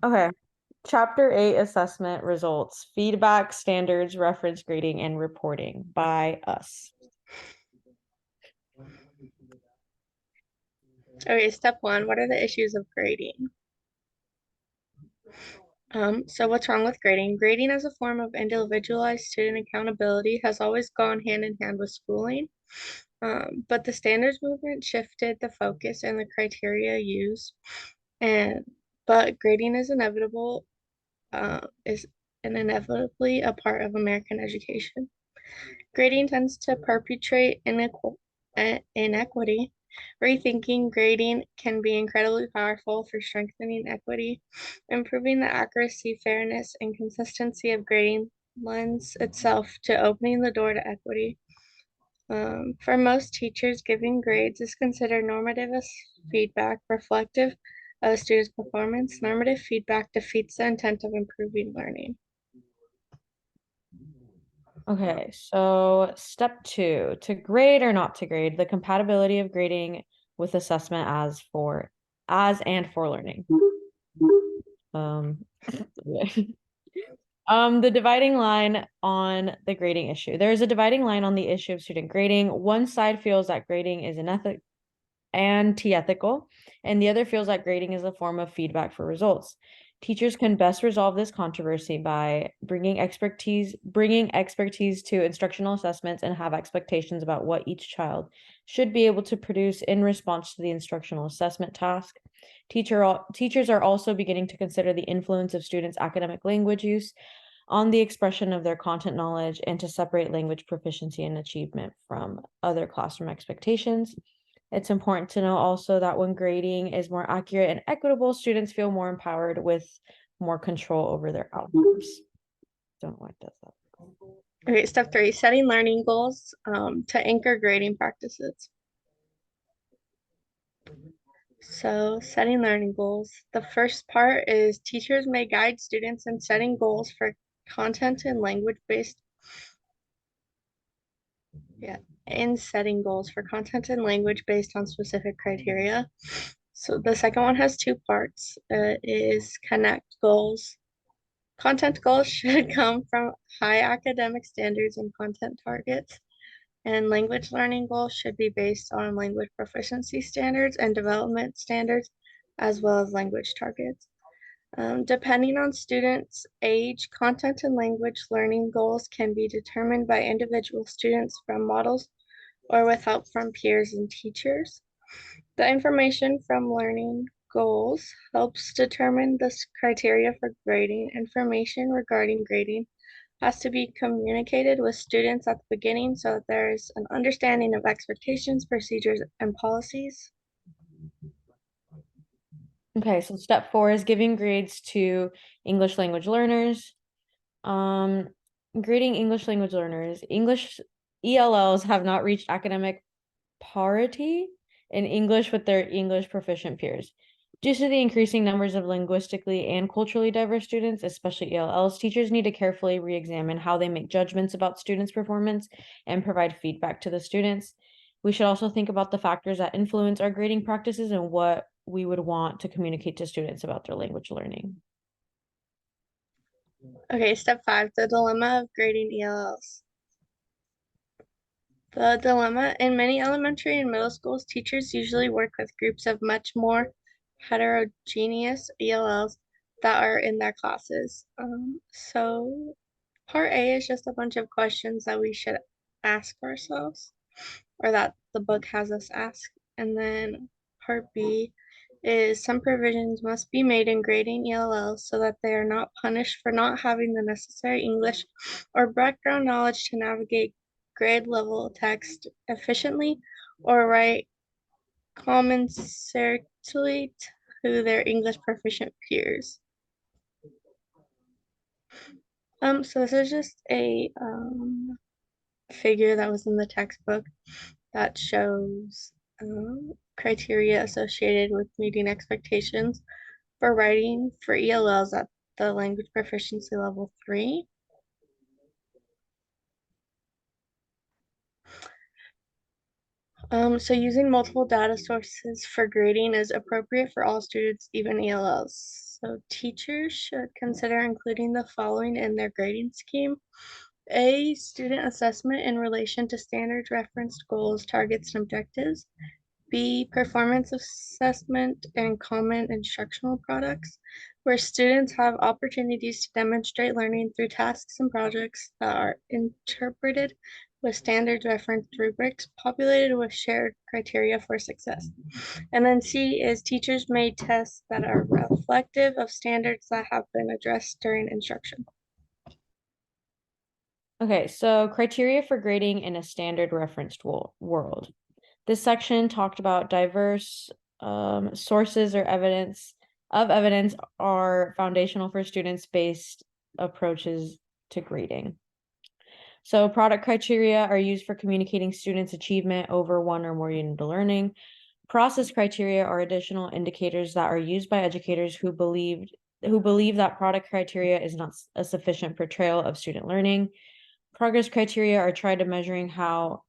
Okay. Chapter 8 assessment results, feedback, standards, reference grading, and reporting by us. Okay, step one, what are the issues of grading? So what's wrong with grading? Grading as a form of individualized student accountability has always gone hand in hand with schooling. But the standards movement shifted the focus and the criteria used, and but grading is inevitably a part of American education. Grading tends to perpetuate inequity. Rethinking grading can be incredibly powerful for strengthening equity. Improving the accuracy, fairness, and consistency of grading lends itself to opening the door to equity. For most teachers, giving grades is considered normative as feedback, reflective of a student's performance. Normative feedback defeats the intent of improving learning. Okay, so step 2, to grade or not to grade, the compatibility of grading with assessment as and for learning. Um, the dividing line on the grading issue. There is a dividing line on the issue of student grading. One side feels that grading is anti-ethical, and the other feels that grading is a form of feedback for results. Teachers can best resolve this controversy by bringing expertise to instructional assessments and have expectations about what each child should be able to produce in response to the instructional assessment task. Teachers are also beginning to consider the influence of students' academic language use on the expression of their content knowledge and to separate language proficiency and achievement from other classroom expectations. It's important to know also that when grading is more accurate and equitable, students feel more empowered with more control over their outcomes. Don't know why it does that. Okay, step three, setting learning goals to anchor grading practices. So, setting learning goals. The first part is teachers may guide students in setting goals for content and language based, yeah, in setting goals for content and language based on specific criteria. So, the second one has two parts. Is connect goals. Content goals should come from high academic standards and content targets. And language learning goals should be based on language proficiency standards and development standards, as well as language targets. Depending on students' age, content and language learning goals can be determined by individual students from models or with help from peers and teachers. The information from learning goals helps determine the criteria for grading. Information regarding grading has to be communicated with students at the beginning so that there is an understanding of expectations, procedures, and policies. Okay, so step 4 is giving grades to English language learners. Um, Grading English language learners. English ELLs have not reached academic parity in English with their English proficient peers. Due to the increasing numbers of linguistically and culturally diverse students, especially ELLs, teachers need to carefully re-examine how they make judgments about students' performance and provide feedback to the students. We should also think about the factors that influence our grading practices and what we would want to communicate to students about their language learning. Okay, step five, the dilemma of grading ELLs. The dilemma in many elementary and middle schools, teachers usually work with groups of much more heterogeneous ELLs that are in their classes. So part A is just a bunch of questions that we should ask ourselves, or that the book has us ask. And then part B is some provisions must be made in grading ELLs so that they are not punished for not having the necessary English or background knowledge to navigate grade level text efficiently or write commensurately to their English proficient peers. So this is just a figure that was in the textbook that shows criteria associated with meeting expectations for writing for ELLs at the language proficiency level 3. So using multiple data sources for grading is appropriate for all students, even ELLs. So teachers should consider including the following in their grading scheme. A, student assessment in relation to standards, referenced goals, targets, and objectives. B, performance assessment and common instructional products, where students have opportunities to demonstrate learning through tasks and projects that are interpreted with standards reference rubrics populated with shared criteria for success. And then C is teachers made tests that are reflective of standards that have been addressed during instruction. Okay, so criteria for grading in a standard referenced world. This section talked about diverse sources or evidence are foundational for students-based approaches to grading. So product criteria are used for communicating students' achievement over one or more unit of learning. Process criteria are additional indicators that are used by educators who believe that product criteria is not a sufficient portrayal of student learning. Progress criteria are tied to measuring how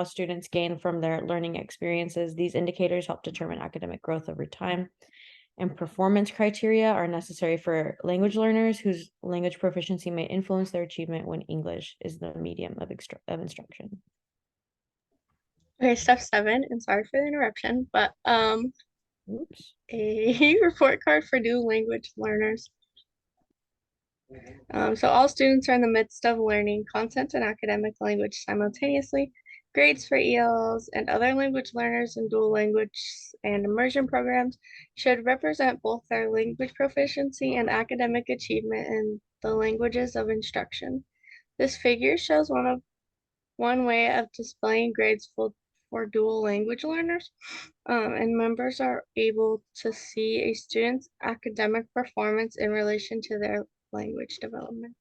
students gain from their learning experiences. These indicators help determine academic growth over time. And performance criteria are necessary for language learners whose language proficiency may influence their achievement when English is the medium of instruction. Okay, step 7, and sorry for the interruption, but Oops. a report card for new language learners. So all students are in the midst of learning content and academic language simultaneously. Grades for ELLs and other language learners in dual language and immersion programs should represent both their language proficiency and academic achievement in the languages of instruction. This figure shows one way of displaying grades for dual language learners, and members are able to see a student's academic performance in relation to their language development.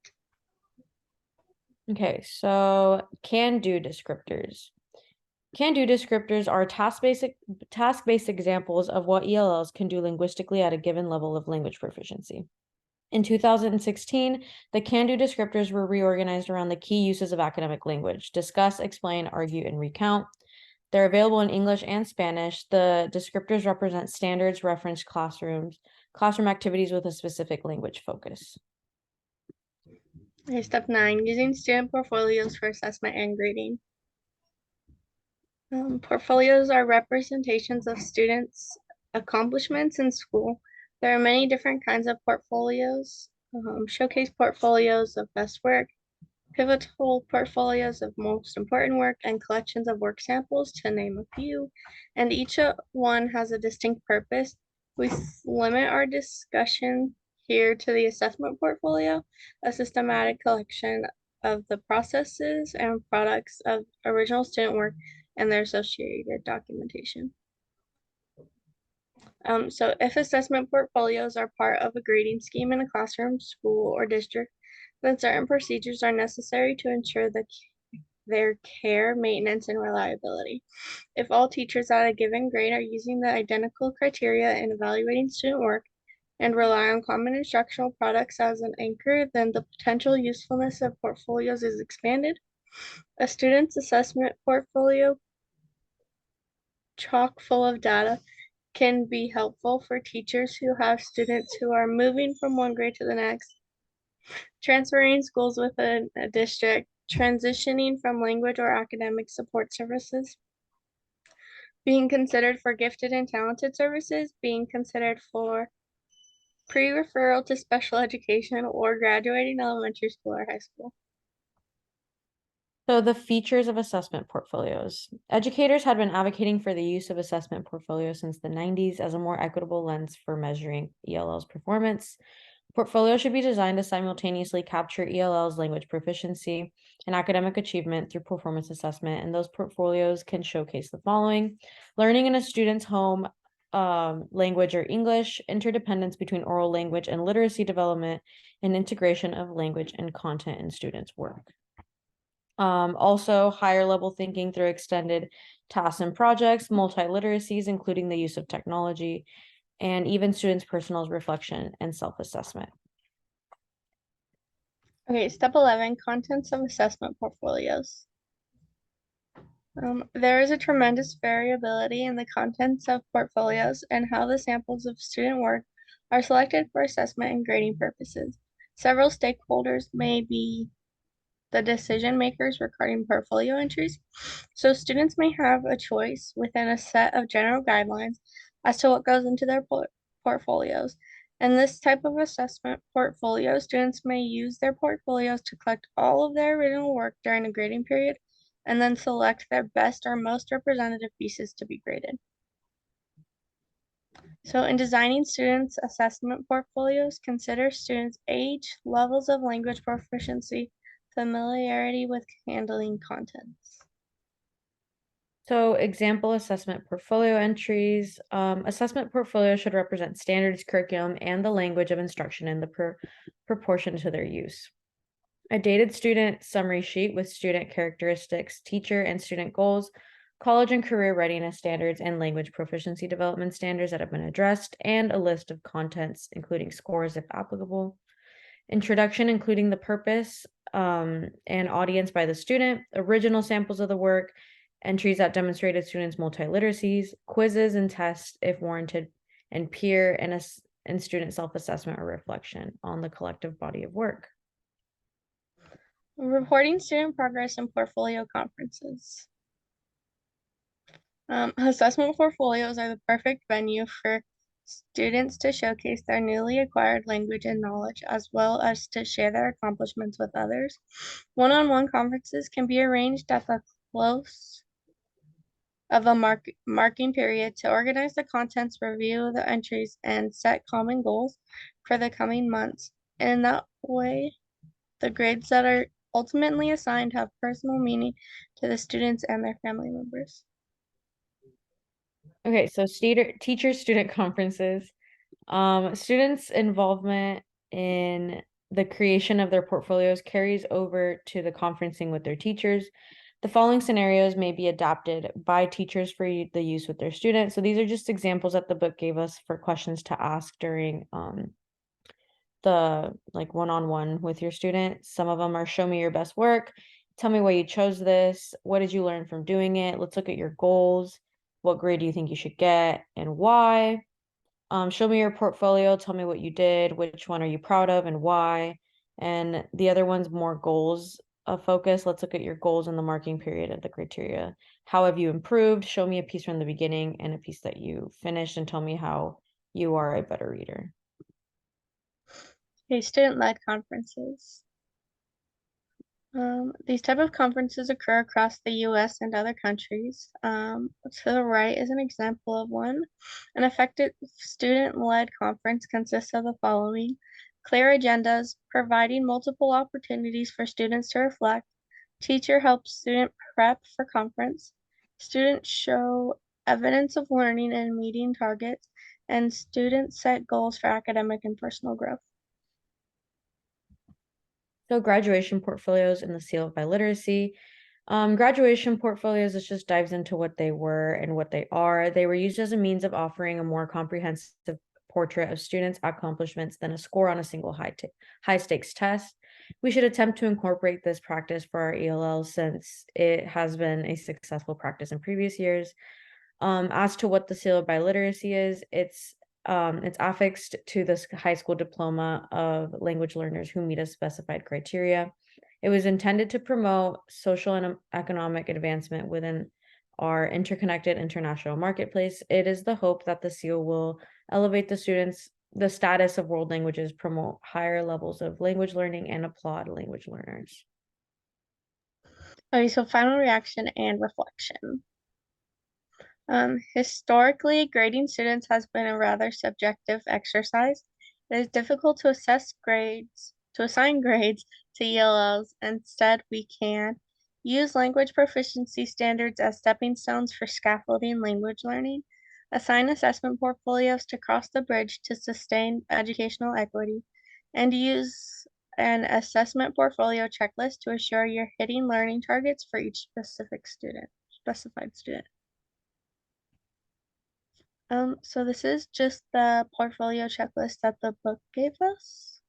Okay, so can-do descriptors. Can-do descriptors are task-based examples of what ELLs can do linguistically at a given level of language proficiency. In 2016, the can-do descriptors were reorganized around the key uses of academic language: discuss, explain, argue, and recount. They're available in English and Spanish. The descriptors represent standards, reference classroom activities with a specific language focus. Okay, step 9, using student portfolios for assessment and grading. Portfolios are representations of students' accomplishments in school. There are many different kinds of portfolios. Showcase portfolios of best work, pivotal portfolios of most important work, and collections of work samples, to name a few. And each one has a distinct purpose. We limit our discussion here to the assessment portfolio, a systematic collection of the processes and products of original student work and their associated documentation. So if assessment portfolios are part of a grading scheme in a classroom, school, or district, then certain procedures are necessary to ensure their care, maintenance, and reliability. If all teachers at a given grade are using the identical criteria in evaluating student work and rely on common instructional products as an anchor, then the potential usefulness of portfolios is expanded. A student's assessment portfolio chock full of data can be helpful for teachers who have students who are moving from one grade to the next, transferring schools within a district, transitioning from language or academic support services, being considered for gifted and talented services, being considered for pre-referral to special education, or graduating elementary school or high school. So the features of assessment portfolios. Educators had been advocating for the use of assessment portfolios since the 90s as a more equitable lens for measuring ELL's performance. Portfolio should be designed to simultaneously capture ELL's language proficiency and academic achievement through performance assessment, and those portfolios can showcase the following: learning in a student's home language or English, interdependence between oral language and literacy development, and integration of language and content in students' work. Also, higher level thinking through extended tasks and projects, multi-literacies, including the use of technology, and even students' personal reflection and self-assessment. Okay, step 11, contents of assessment portfolios. There is a tremendous variability in the contents of portfolios and how the samples of student work are selected for assessment and grading purposes. Several stakeholders may be the decision makers regarding portfolio entries. So students may have a choice within a set of general guidelines as to what goes into their portfolios. In this type of assessment portfolio, students may use their portfolios to collect all of their original work during a grading period and then select their best or most representative pieces to be graded. So in designing students' assessment portfolios, consider students' age, levels of language proficiency, familiarity with handling contents. So example assessment portfolio entries. Assessment portfolio should represent standards, curriculum, and the language of instruction in the proportion to their use. A dated student summary sheet with student characteristics, teacher and student goals, college and career readiness standards, and language proficiency development standards that have been addressed, and a list of contents, including scores if applicable. Introduction, including the purpose and audience by the student, original samples of the work, entries that demonstrated students' multiliteracies, quizzes and tests if warranted, and peer and student self-assessment or reflection on the collective body of work. Reporting student progress in portfolio conferences. Assessment portfolios are the perfect venue for students to showcase their newly acquired language and knowledge, as well as to share their accomplishments with others. One-on-one conferences can be arranged at the close of a marking period to organize the contents, review the entries, and set common goals for the coming months. In that way, the grades that are ultimately assigned have personal meaning to the students and their family members. Okay, so teacher-student conferences. Students' involvement in the creation of their portfolios carries over to the conferencing with their teachers. The following scenarios may be adapted by teachers for the use with their students. So these are just examples that the book gave us for questions to ask during the like one-on-one with your student. Some of them are show me your best work, tell me why you chose this, what did you learn from doing it, let's look at your goals, what grade do you think you should get and why. Show me your portfolio, tell me what you did, which one are you proud of and why. And the other one's more goals focus. Let's look at your goals in the marking period of the criteria. How have you improved? Show me a piece from the beginning and a piece that you finished and tell me how you are a better reader. Okay, student-led conferences. These type of conferences occur across the US and other countries. To the right is an example of one. An effective student-led conference consists of the following: clear agendas, providing multiple opportunities for students to reflect. Teacher helps student prep for conference. Students show evidence of learning and meeting targets, and students set goals for academic and personal growth. So graduation portfolios and the seal of biliteracy. Graduation portfolios, this just dives into what they were and what they are. They were used as a means of offering a more comprehensive portrait of students' accomplishments than a score on a single high stakes test. We should attempt to incorporate this practice for our ELL since it has been a successful practice in previous years. As to what the seal of biliteracy is, it's affixed to the high school diploma of language learners who meet a specified criteria. It was intended to promote social and economic advancement within our interconnected international marketplace. It is the hope that the seal will elevate the status of world languages, promote higher levels of language learning, and applaud language learners. Okay, so final reaction and reflection. Historically, grading students has been a rather subjective exercise. It is difficult to assign grades to ELLs. Instead, we can use language proficiency standards as stepping stones for scaffolding language learning, assign assessment portfolios to cross the bridge to sustain educational equity, and use an assessment portfolio checklist to assure you're hitting learning targets for each specified student. So this is just the portfolio checklist that the book gave us.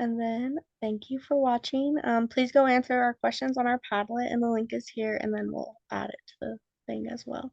And then thank you for watching. Please go answer our questions on our Padlet, and the link is here, and then we'll add it to the thing as well.